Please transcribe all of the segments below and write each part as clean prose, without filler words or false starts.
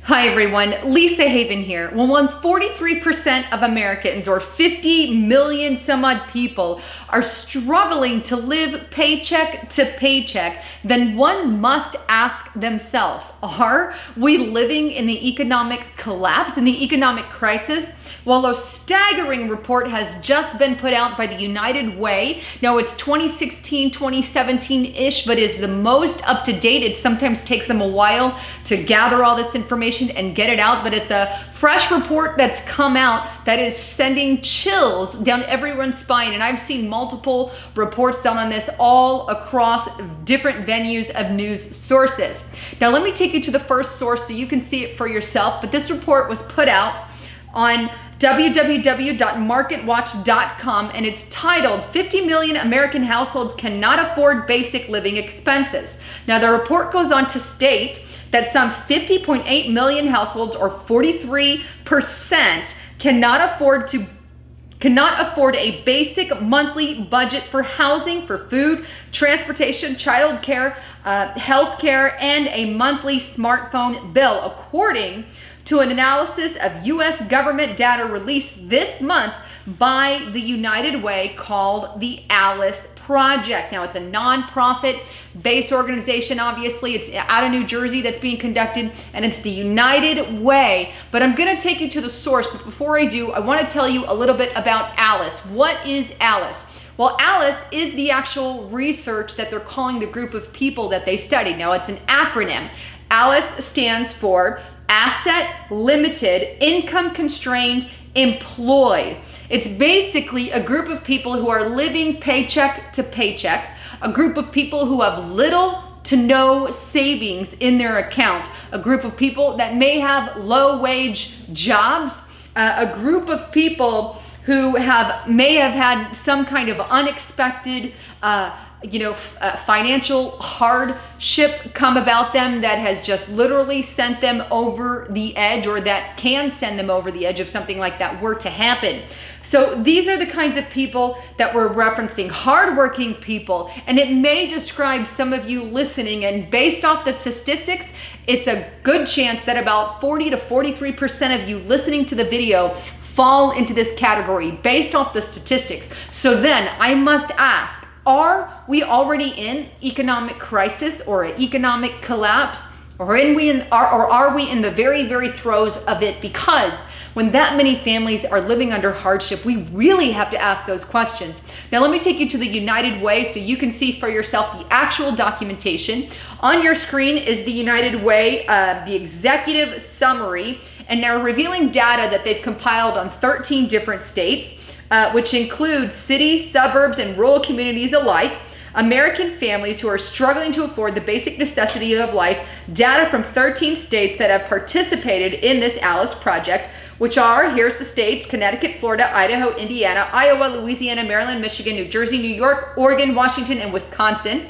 Hi everyone, Lisa Haven here. Well, when 43% of Americans, or 50 million some odd people, are struggling to live paycheck to paycheck, then one must ask themselves, are we living in the economic collapse, in the economic crisis? Well, a staggering report has just been put out by the United Way. Now it's 2016, 2017-ish, but is the most up to date. It sometimes takes them a while to gather all this information and get it out, but it's a fresh report that's come out that is sending chills down everyone's spine. And I've seen multiple reports done on this all across different venues of news sources. Now let me take you to the first source so you can see it for yourself, but this report was put out on www.marketwatch.com, and it's titled 50 million American households cannot afford basic living expenses. Now the report goes on to state that some 50.8 million households, or 43%, cannot afford a basic monthly budget for housing, for food, transportation, childcare, healthcare, and a monthly smartphone bill, according to an analysis of U.S. government data released this month by the United Way called the ALICE Project. Now, it's a nonprofit-based organization, obviously. It's out of New Jersey that's being conducted, and it's the United Way. But I'm going to take you to the source, but before I do, I want to tell you a little bit about ALICE. What is ALICE? Well, ALICE is the actual research that they're calling the group of people that they study. Now, it's an acronym. ALICE stands for Asset Limited, Income Constrained, Employed. It's basically a group of people who are living paycheck to paycheck, a group of people who have little to no savings in their account, a group of people that may have low wage jobs, a group of people who may have had some kind of unexpected financial hardship come about them that has just literally sent them over the edge, or that can send them over the edge if something like that were to happen. So these are the kinds of people that we're referencing, hardworking people, and it may describe some of you listening, and based off the statistics, it's a good chance that about 40 to 43% of you listening to the video fall into this category based off the statistics. So then I must ask, are we already in economic crisis or an economic collapse? Or are we in the very, very throes of it? Because when that many families are living under hardship, we really have to ask those questions. Now, let me take you to the United Way so you can see for yourself the actual documentation. On your screen is the United Way, the executive summary, and they're revealing data that they've compiled on 13 different states, which includes cities, suburbs, and rural communities alike, American families who are struggling to afford the basic necessity of life, data from 13 states that have participated in this ALICE project, which are, here's the states: Connecticut, Florida, Idaho, Indiana, Iowa, Louisiana, Maryland, Michigan, New Jersey, New York, Oregon, Washington, and Wisconsin.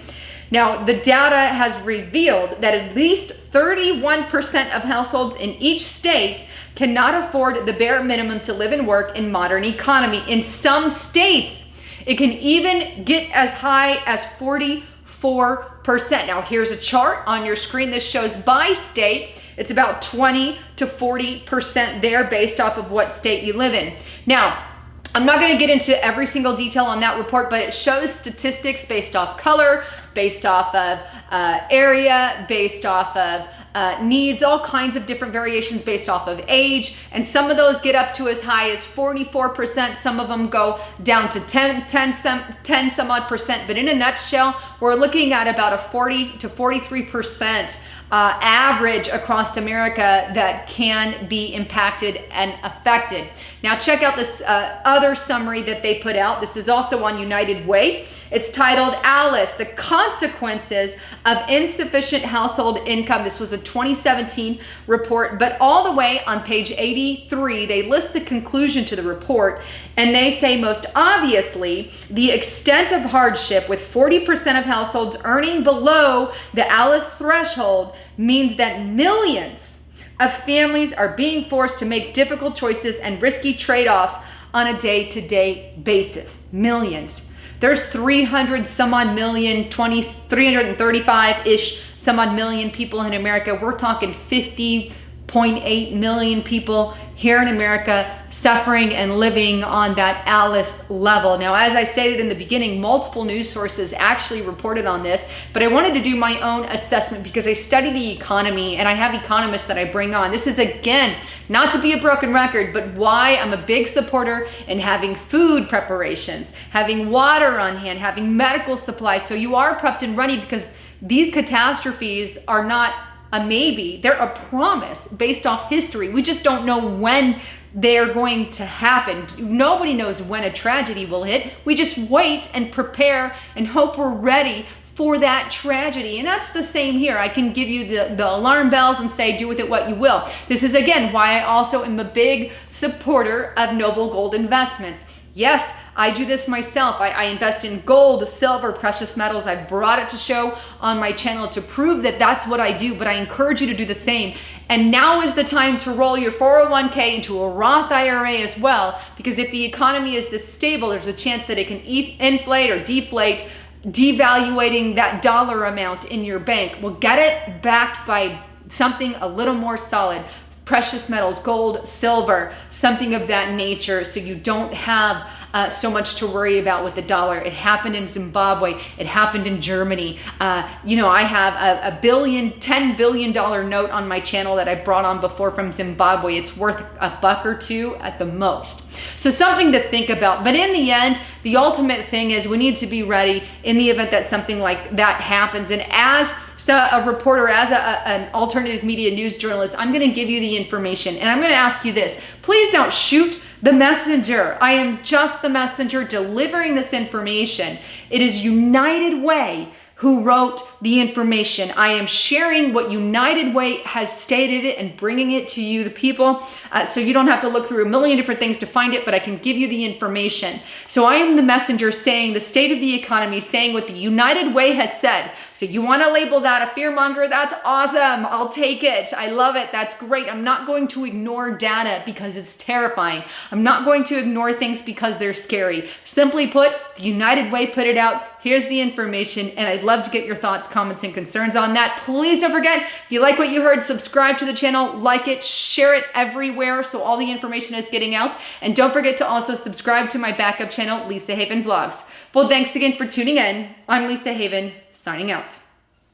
Now, the data has revealed that at least 31% of households in each state cannot afford the bare minimum to live and work in modern economy. In some states, it can even get as high as 44%. Now, here's a chart on your screen. This shows by state. It's about 20 to 40% there based off of what state you live in. Now, I'm not going to get into every single detail on that report, but it shows statistics based off color, based off of area, based off of needs, all kinds of different variations based off of age. And some of those get up to as high as 44%. Some of them go down to 10 some odd percent. But in a nutshell, we're looking at about a 40 to 43% average across America that can be impacted and affected. Now check out this other summary that they put out. This is also on United Way. It's titled ALICE, The Consequences of Insufficient Household Income. This was a 2017 report, but all the way on page 83, they list the conclusion to the report, and they say most obviously, the extent of hardship with 40% of households earning below the ALICE threshold means that millions of families are being forced to make difficult choices and risky trade-offs on a day-to-day basis. Millions. There's 300 some odd million, 335-ish some odd million people in America. We're talking 50 0.8 million people here in America suffering and living on that ALIS level. Now, as I stated in the beginning, multiple news sources actually reported on this, but I wanted to do my own assessment because I study the economy and I have economists that I bring on. This is, again, not to be a broken record, but why I'm a big supporter in having food preparations, having water on hand, having medical supplies, so you are prepped and ready, because these catastrophes are not a maybe, they're a promise based off history. We just don't know when they're going to happen. Nobody knows when a tragedy will hit. We just wait and prepare and hope we're ready for that tragedy. And that's the same here. I can give you the alarm bells and say, do with it what you will. This is, again, why I also am a big supporter of Noble Gold Investments. Yes, I do this myself. I invest in gold, silver, precious metals. I've brought it to show on my channel to prove that that's what I do, but I encourage you to do the same. And now is the time to roll your 401k into a Roth IRA as well, because if the economy is this stable, there's a chance that it can inflate or deflate, devaluating that dollar amount in your bank. Well, get it backed by something a little more solid. Precious metals, gold, silver, something of that nature, so you don't have so much to worry about with the dollar. It happened in Zimbabwe. It happened in Germany. I have a $10 billion note on my channel that I brought on before from Zimbabwe. It's worth $1 or $2 at the most. So something to think about. But in the end, the ultimate thing is we need to be ready in the event that something like that happens. And as a reporter, as an alternative media news journalist, I'm going to give you the information. And I'm going to ask you this. Please don't shoot the messenger. I am just the messenger delivering this information. It is United Way who wrote the information. I am sharing what United Way has stated it and bringing it to you, the people, so you don't have to look through a million different things to find it, but I can give you the information. So I am the messenger saying the state of the economy, saying what the United Way has said. So you want to label that a fearmonger? That's awesome. I'll take it. I love it. That's great. I'm not going to ignore data because it's terrifying. I'm not going to ignore things because they're scary. Simply put, the United Way put it out. Here's the information, and I'd love to get your thoughts, comments, and concerns on that. Please don't forget, if you like what you heard, subscribe to the channel, like it, share it everywhere so all the information is getting out. And don't forget to also subscribe to my backup channel, Lisa Haven Vlogs. Well, thanks again for tuning in. I'm Lisa Haven, signing out.